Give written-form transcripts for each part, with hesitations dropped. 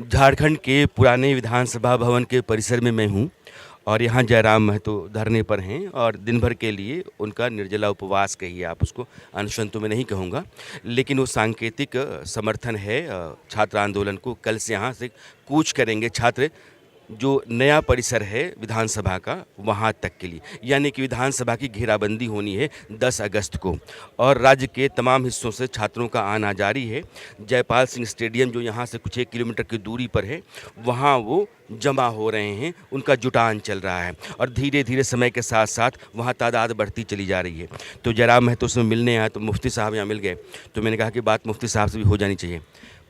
झारखंड के पुराने विधानसभा भवन के परिसर में मैं हूँ और यहाँ जयराम महतो धरने पर हैं और दिन भर के लिए उनका निर्जला उपवास कहिए आप उसको, अनशन तो मैं नहीं कहूँगा, लेकिन वो सांकेतिक समर्थन है छात्र आंदोलन को। कल से यहाँ से कूच करेंगे छात्र जो नया परिसर है विधानसभा का वहाँ तक के लिए, यानी कि विधानसभा की घेराबंदी होनी है 10 अगस्त को और राज्य के तमाम हिस्सों से छात्रों का आना जारी है। जयपाल सिंह स्टेडियम जो यहाँ से कुछ 1 किलोमीटर की दूरी पर है वहाँ वो जमा हो रहे हैं, उनका जुटान चल रहा है और धीरे धीरे समय के साथ साथ वहाँ तादाद बढ़ती चली जा रही है। तो जयराम महतो से मिलने आया तो मुफ्ती साहब यहाँ मिल गए, तो मैंने कहा कि बात मुफ्ती साहब से भी हो जानी चाहिए।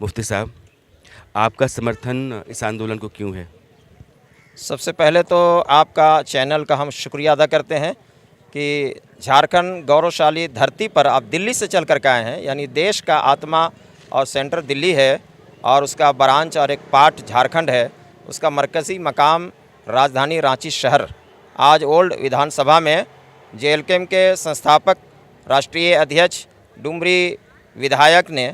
मुफ्ती साहब, आपका समर्थन इस आंदोलन को क्यों है? सबसे पहले तो आपका चैनल का हम शुक्रिया अदा करते हैं कि झारखंड गौरवशाली धरती पर आप दिल्ली से चल कर के आए हैं, यानी देश का आत्मा और सेंटर दिल्ली है और उसका ब्रांच और एक पार्ट झारखंड है, उसका मरकज़ी मकाम राजधानी रांची शहर। आज ओल्ड विधानसभा में जेएलकेएम के संस्थापक राष्ट्रीय अध्यक्ष डुमरी विधायक ने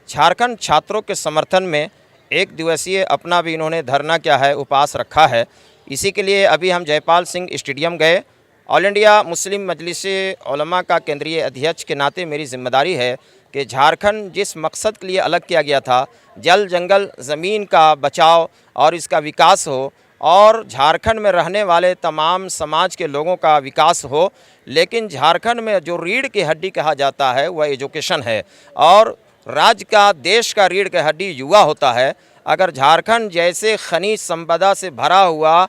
झारखंड छात्रों के समर्थन में 1 दिवसीय अपना भी इन्होंने धरना क्या है उपवास रखा है। इसी के लिए अभी हम जयपाल सिंह स्टेडियम गए। ऑल इंडिया मुस्लिम मजलिस उलमा का केंद्रीय अध्यक्ष के नाते मेरी जिम्मेदारी है कि झारखंड जिस मकसद के लिए अलग किया गया था, जल जंगल ज़मीन का बचाव और इसका विकास हो और झारखंड में रहने वाले तमाम समाज के लोगों का विकास हो, लेकिन झारखंड में जो रीढ़ की हड्डी कहा जाता है वह एजुकेशन है और राज्य का देश का रीढ़ की हड्डी युवा होता है। अगर झारखंड जैसे खनिज संपदा से भरा हुआ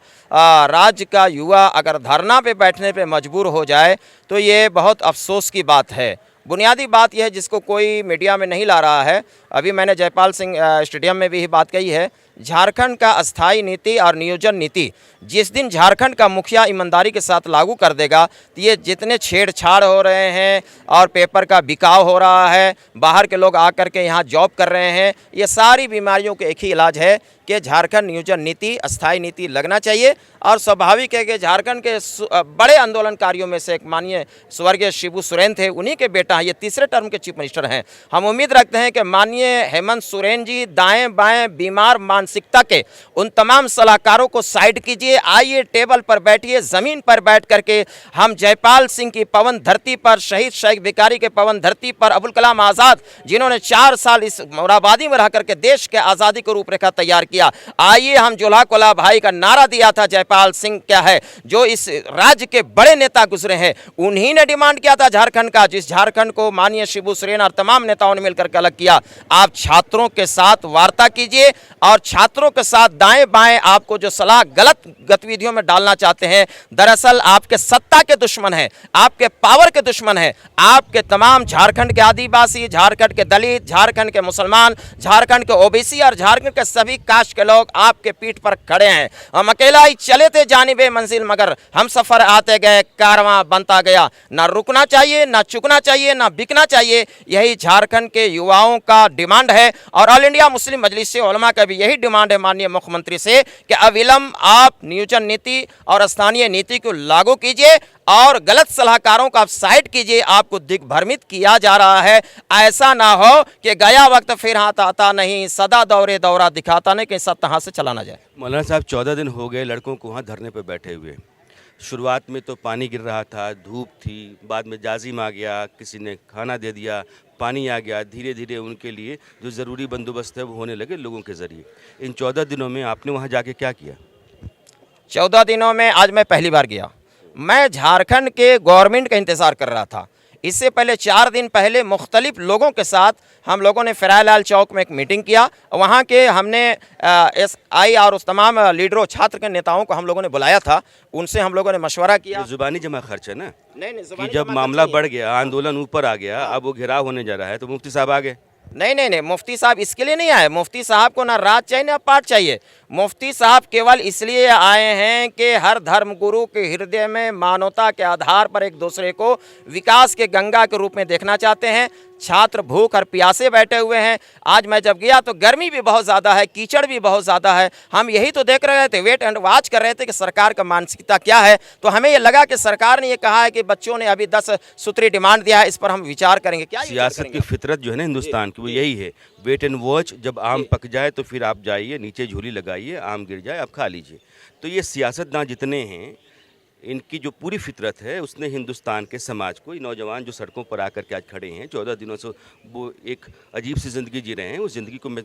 राज्य का युवा अगर धरना पे बैठने पे मजबूर हो जाए तो ये बहुत अफसोस की बात है। बुनियादी बात यह है जिसको कोई मीडिया में नहीं ला रहा है, अभी मैंने जयपाल सिंह स्टेडियम में भी यही बात कही है। झारखंड का अस्थाई नीति और नियोजन नीति जिस दिन झारखंड का मुखिया ईमानदारी के साथ लागू कर देगा तो ये जितने छेड़छाड़ हो रहे हैं और पेपर का बिकाव हो रहा है, बाहर के लोग आकर के यहाँ जॉब कर रहे हैं, ये सारी बीमारियों के एक ही इलाज है कि झारखंड नियोजन नीति अस्थाई नीति लगना चाहिए। और स्वाभाविक है कि झारखंड के बड़े आंदोलनकारियों में से एक माननीय स्वर्गीय शिबू सोरेन थे, उन्हीं के बेटा हैं, ये तीसरे टर्म के चीफ मिनिस्टर हैं। हम उम्मीद रखते हैं कि माननीय हेमंत सोरेन जी दाएं बाएं बीमार मानसिकता के उन तमाम सलाहकारों को साइड कीजिए, आइए टेबल पर बैठिए, ज़मीन पर बैठ करके हम जयपाल सिंह की पवन धरती पर, शहीद शेख भिखारी के पवन धरती पर, अबुल कलाम आज़ाद जिन्होंने 4 साल इस मोराबादी में रह करके देश के आज़ादी को रूपरेखा तैयार किया, आइए हम जोल्हा कोला भाई का नारा दिया था जयपाल सिंह क्या है जो इस राज्य के बड़े नेता गुजरे हैं, उन्हीं ने डिमांड किया था झारखंड का, जिस झारखंड को माननीय शिबू सोरेन और तमाम नेताओं ने मिलकर के अलग किया। आप छात्रों के साथ वार्ता कीजिए और छात्रों के साथ दाएं बाएं आपको जो सलाह गलत गतिविधियों में डालना चाहते हैं, दरअसल आपके सत्ता के दुश्मन हैं, आपके पावर के दुश्मन हैं। आपके तमाम झारखंड के आदिवासी, झारखंड के दलित, झारखंड के मुसलमान, झारखंड के ओबीसी और झारखंड के सभी कास्ट के लोग आपके पीठ पर खड़े हैं। हम अकेला ही चले थे जानिबे मंजिल, मगर हम सफर आते गए, कारवां बनता गया। ना रुकना चाहिए, ना चुकना चाहिए, ना बिकना चाहिए, यही झारखंड के युवाओं का डिमांड है। और ऑल इंडिया मुस्लिम मजलिस उलमा का भी यही डिमांड है माननीय मुख्यमंत्री से कि अविलंब आप नियोजन नीति और स्थानीय नीति को लागू कीजिए और गलत सलाहकारों को आप साइड कीजिए। आपको दिग्भ्रमित किया जा रहा है, ऐसा ना हो कि गया वक्त फिर हाथ आता नहीं, सदा दौरे दौरा दिखाता नहीं, कि सब हाथ से चला ना जाए। मौलाना साहब, 14 दिन हो गए लड़कों को वहाँ धरने पर बैठे हुए। शुरुआत में तो पानी गिर रहा था, धूप थी, बाद में जाजिम आ गया, किसी ने खाना दे दिया, पानी आ गया, धीरे धीरे उनके लिए जो ज़रूरी बंदोबस्त है वो होने लगे लोगों के ज़रिए। इन 14 दिनों में आपने वहाँ जाके क्या किया? 14 दिनों में आज मैं पहली बार गया। मैं झारखंड के गवर्नमेंट का इंतज़ार कर रहा था। इससे पहले 4 दिन पहले मुख्तलिफ लोगों के साथ हम लोगों ने फरायलाल चौक में एक मीटिंग किया। वहाँ के हमने SI और उस तमाम लीडरों, छात्र के नेताओं को हम लोगों ने बुलाया था, उनसे हम लोगों ने मशवरा किया। ज़ुबानी जमा खर्च है ना? नहीं, कि जब मामला बढ़ गया, आंदोलन ऊपर आ गया, अब वो घेराव होने जा रहा है, तो मुफ्ती साहब आ गए। नहीं, मुफ्ती साहब इसके लिए नहीं आए। मुफ्ती साहब को ना रात चाहिए ना पाठ चाहिए। मुफ्ती साहब केवल इसलिए आए हैं कि हर धर्मगुरु के हृदय में मानवता के आधार पर एक दूसरे को विकास के गंगा के रूप में देखना चाहते हैं। छात्र भूख और प्यासे बैठे हुए हैं। आज मैं जब गया तो गर्मी भी बहुत ज़्यादा है, कीचड़ भी बहुत ज़्यादा है। हम यही तो देख रहे थे, वेट एंड वॉच कर रहे थे कि सरकार का मानसिकता क्या है। तो हमें ये लगा कि सरकार ने ये कहा है कि बच्चों ने अभी 10 सूत्री डिमांड दिया है, इस पर हम विचार करेंगे। क्या सियासत की फितरत जो है ना हिंदुस्तान की, वो यही है, वेट एंड वॉच। जब आम पक जाए तो फिर आप जाइए नीचे झूली लगाइए, आम गिर जाए आप खा लीजिए। तो ये सियासतदान जितने हैं, इनकी जो पूरी फितरत है उसने हिंदुस्तान के समाज को, नौजवान जो सड़कों पर आकर के आज खड़े हैं 14 दिनों से, वो एक अजीब सी ज़िंदगी जी रहे हैं। उस ज़िंदगी को मैं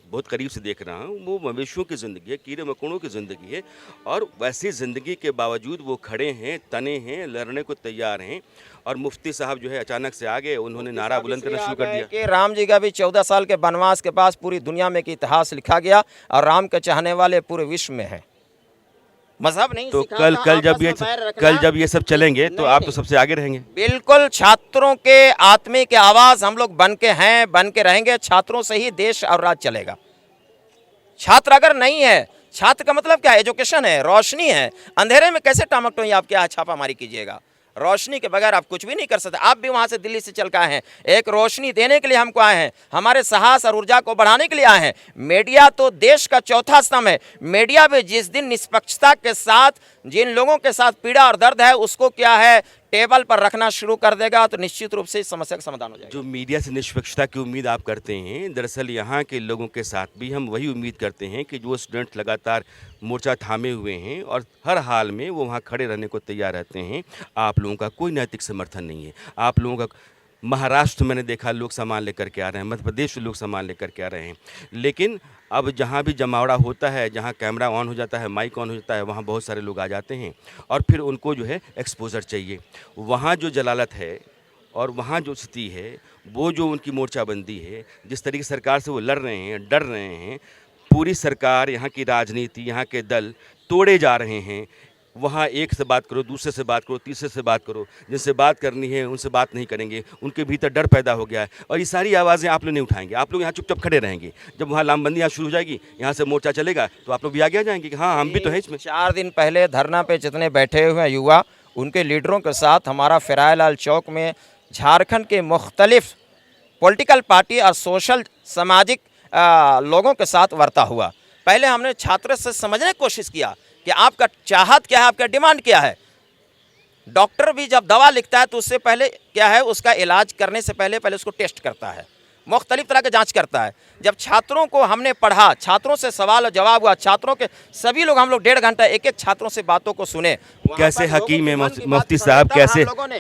बहुत करीब से देख रहा हूँ। वो मवेशियों की ज़िंदगी है, कीड़े मकोड़ों की ज़िंदगी है, और वैसी ज़िंदगी के बावजूद वो खड़े हैं, तने हैं, लड़ने को तैयार हैं। और मुफ्ती साहब जो है अचानक से आ गए, उन्होंने नारा बुलंद करना शुरू कर दिया कि राम जी का भी 14 साल के वनवास के पास पूरी दुनिया में एक इतिहास लिखा गया और राम के चाहने वाले पूरे विश्व में हैं। मजहब नहीं तो सिखाता, कल जब ये सब चलेंगे तो आप तो सबसे आगे रहेंगे। बिल्कुल, छात्रों के आत्मे की आवाज़ हम लोग बन के हैं, बन के रहेंगे। छात्रों से ही देश और राज्य चलेगा। छात्र अगर नहीं है, छात्र का मतलब क्या है? एजुकेशन है, रोशनी है। अंधेरे में कैसे टामकटोई आप क्या छापामारी कीजिएगा? रोशनी के बगैर आप कुछ भी नहीं कर सकते। आप भी वहाँ से दिल्ली से चल के आए हैं, एक रोशनी देने के लिए हमको आए हैं, हमारे साहस और ऊर्जा को बढ़ाने के लिए आए हैं। मीडिया तो देश का चौथा स्तंभ है। मीडिया भी जिस दिन निष्पक्षता के साथ जिन लोगों के साथ पीड़ा और दर्द है उसको क्या है टेबल पर रखना शुरू कर देगा तो निश्चित रूप से इस समस्या का समाधान हो जाएगा। जो मीडिया से निष्पक्षता की उम्मीद आप करते हैं, दरअसल यहाँ के लोगों के साथ भी हम वही उम्मीद करते हैं कि जो स्टूडेंट लगातार मोर्चा थामे हुए हैं और हर हाल में वो वहाँ खड़े रहने को तैयार रहते हैं। आप लोगों का कोई नैतिक समर्थन नहीं है। आप लोगों का महाराष्ट्र मैंने देखा लोग सामान लेकर के आ रहे हैं, मध्य प्रदेश से लोग सामान लेकर के आ रहे हैं, लेकिन अब जहाँ भी जमावड़ा होता है, जहाँ कैमरा ऑन हो जाता है, माइक ऑन हो जाता है, वहाँ बहुत सारे लोग आ जाते हैं और फिर उनको जो है एक्सपोजर चाहिए। वहाँ जो जलालत है और वहाँ जो स्थिति है, वो जो उनकी मोर्चाबंदी है, जिस तरीके से सरकार से वो लड़ रहे हैं, डर रहे हैं, पूरी सरकार, यहाँ की राजनीति, यहाँ के दल तोड़े जा रहे हैं। वहाँ एक से बात करो, दूसरे से बात करो, तीसरे से बात करो, जिनसे बात करनी है उनसे बात नहीं करेंगे, उनके भीतर डर पैदा हो गया है। और ये सारी आवाज़ें आप लोग नहीं उठाएंगे। आप लोग यहाँ चुपचाप खड़े रहेंगे। जब वहाँ लामबंदी यहाँ शुरू हो जाएगी, यहाँ से मोर्चा चलेगा, तो आप लोग भी आगे आ जाएंगे कि हाँ हम भी तो हैं इसमें। 4 दिन पहले धरना पे जितने बैठे हुए हैं युवा, उनके लीडरों के साथ हमारा फिरायलाल चौक में झारखंड के मुख्तलिफ पॉलिटिकल पार्टी और सोशल सामाजिक लोगों के साथ वार्ता हुआ। पहले हमने छात्रों से समझने की कोशिश किया कि आपका चाहत क्या है, आपका डिमांड क्या है। डॉक्टर भी जब दवा लिखता है तो उससे पहले क्या है, उसका इलाज करने से पहले उसको टेस्ट करता है, मुख्तलिफ तरह की जांच करता है। जब छात्रों को हमने पढ़ा, छात्रों से सवाल और जवाब हुआ, छात्रों के सभी लोग, हम लोग 1.5 घंटा एक एक छात्रों से बातों को सुने। कैसे हकीम है मुफ्ती साहब,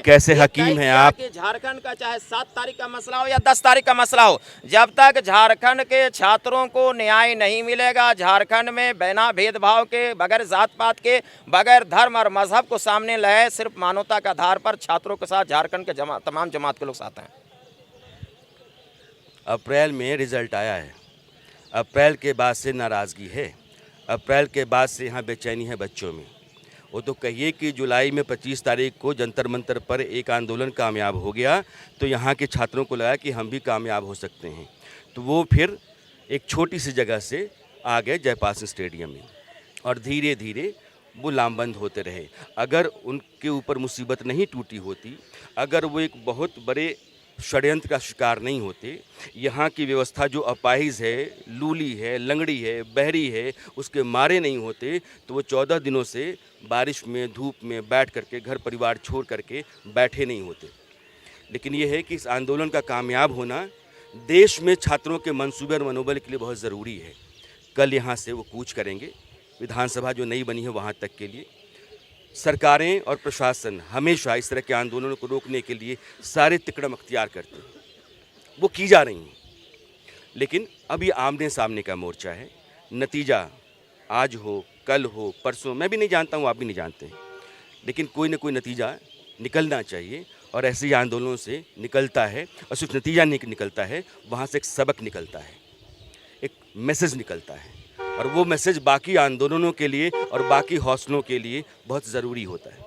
कैसे हकीम हैं आप? झारखंड का चाहे 7 तारीख का मसला हो या 10 तारीख का मसला हो, जब तक झारखंड के छात्रों को न्याय नहीं मिलेगा, झारखंड में बिना भेदभाव के, बगैर जात पात के, बगैर धर्म और मजहब को सामने लाए, सिर्फ मानवता के आधार पर छात्रों के साथ झारखंड के तमाम जमात के लोग साथ हैं। अप्रैल में रिज़ल्ट आया है। अप्रैल के बाद से नाराज़गी है। अप्रैल के बाद से यहाँ बेचैनी है बच्चों में। वो तो कहिए कि जुलाई में 25 तारीख को जंतर मंतर पर एक आंदोलन कामयाब हो गया तो यहाँ के छात्रों को लगा कि हम भी कामयाब हो सकते हैं, तो वो फिर एक छोटी सी जगह से आ गए जयपाल सिंह स्टेडियम में और धीरे धीरे वो लामबंद होते रहे। अगर उनके ऊपर मुसीबत नहीं टूटी होती, अगर वो एक बहुत बड़े षड्यंत्र का शिकार नहीं होते, यहाँ की व्यवस्था जो अपाहिज है, लूली है, लंगड़ी है, बहरी है, उसके मारे नहीं होते, तो वो 14 दिनों से बारिश में, धूप में बैठ करके, घर परिवार छोड़ करके बैठे नहीं होते। लेकिन ये है कि इस आंदोलन का कामयाब होना देश में छात्रों के मंसूबे और मनोबल के लिए बहुत ज़रूरी है। कल यहाँ से वो कूच करेंगे विधानसभा जो नई बनी है वहाँ तक के लिए। सरकारें और प्रशासन हमेशा इस तरह के आंदोलनों को रोकने के लिए सारे तिकड़म अख्तियार करते हैं, वो की जा रही हैं। लेकिन अब ये आमने सामने का मोर्चा है। नतीजा आज हो, कल हो, परसों, मैं भी नहीं जानता हूँ, आप भी नहीं जानते हैं, लेकिन कोई ना कोई नतीजा निकलना चाहिए और ऐसे ही आंदोलनों से निकलता है। और सिर्फ नतीजा नहीं निकलता है, वहाँ से एक सबक निकलता है, एक मैसेज निकलता है, और वो मैसेज बाकी आंदोलनों के लिए और बाकी हौसलों के लिए बहुत ज़रूरी होता है।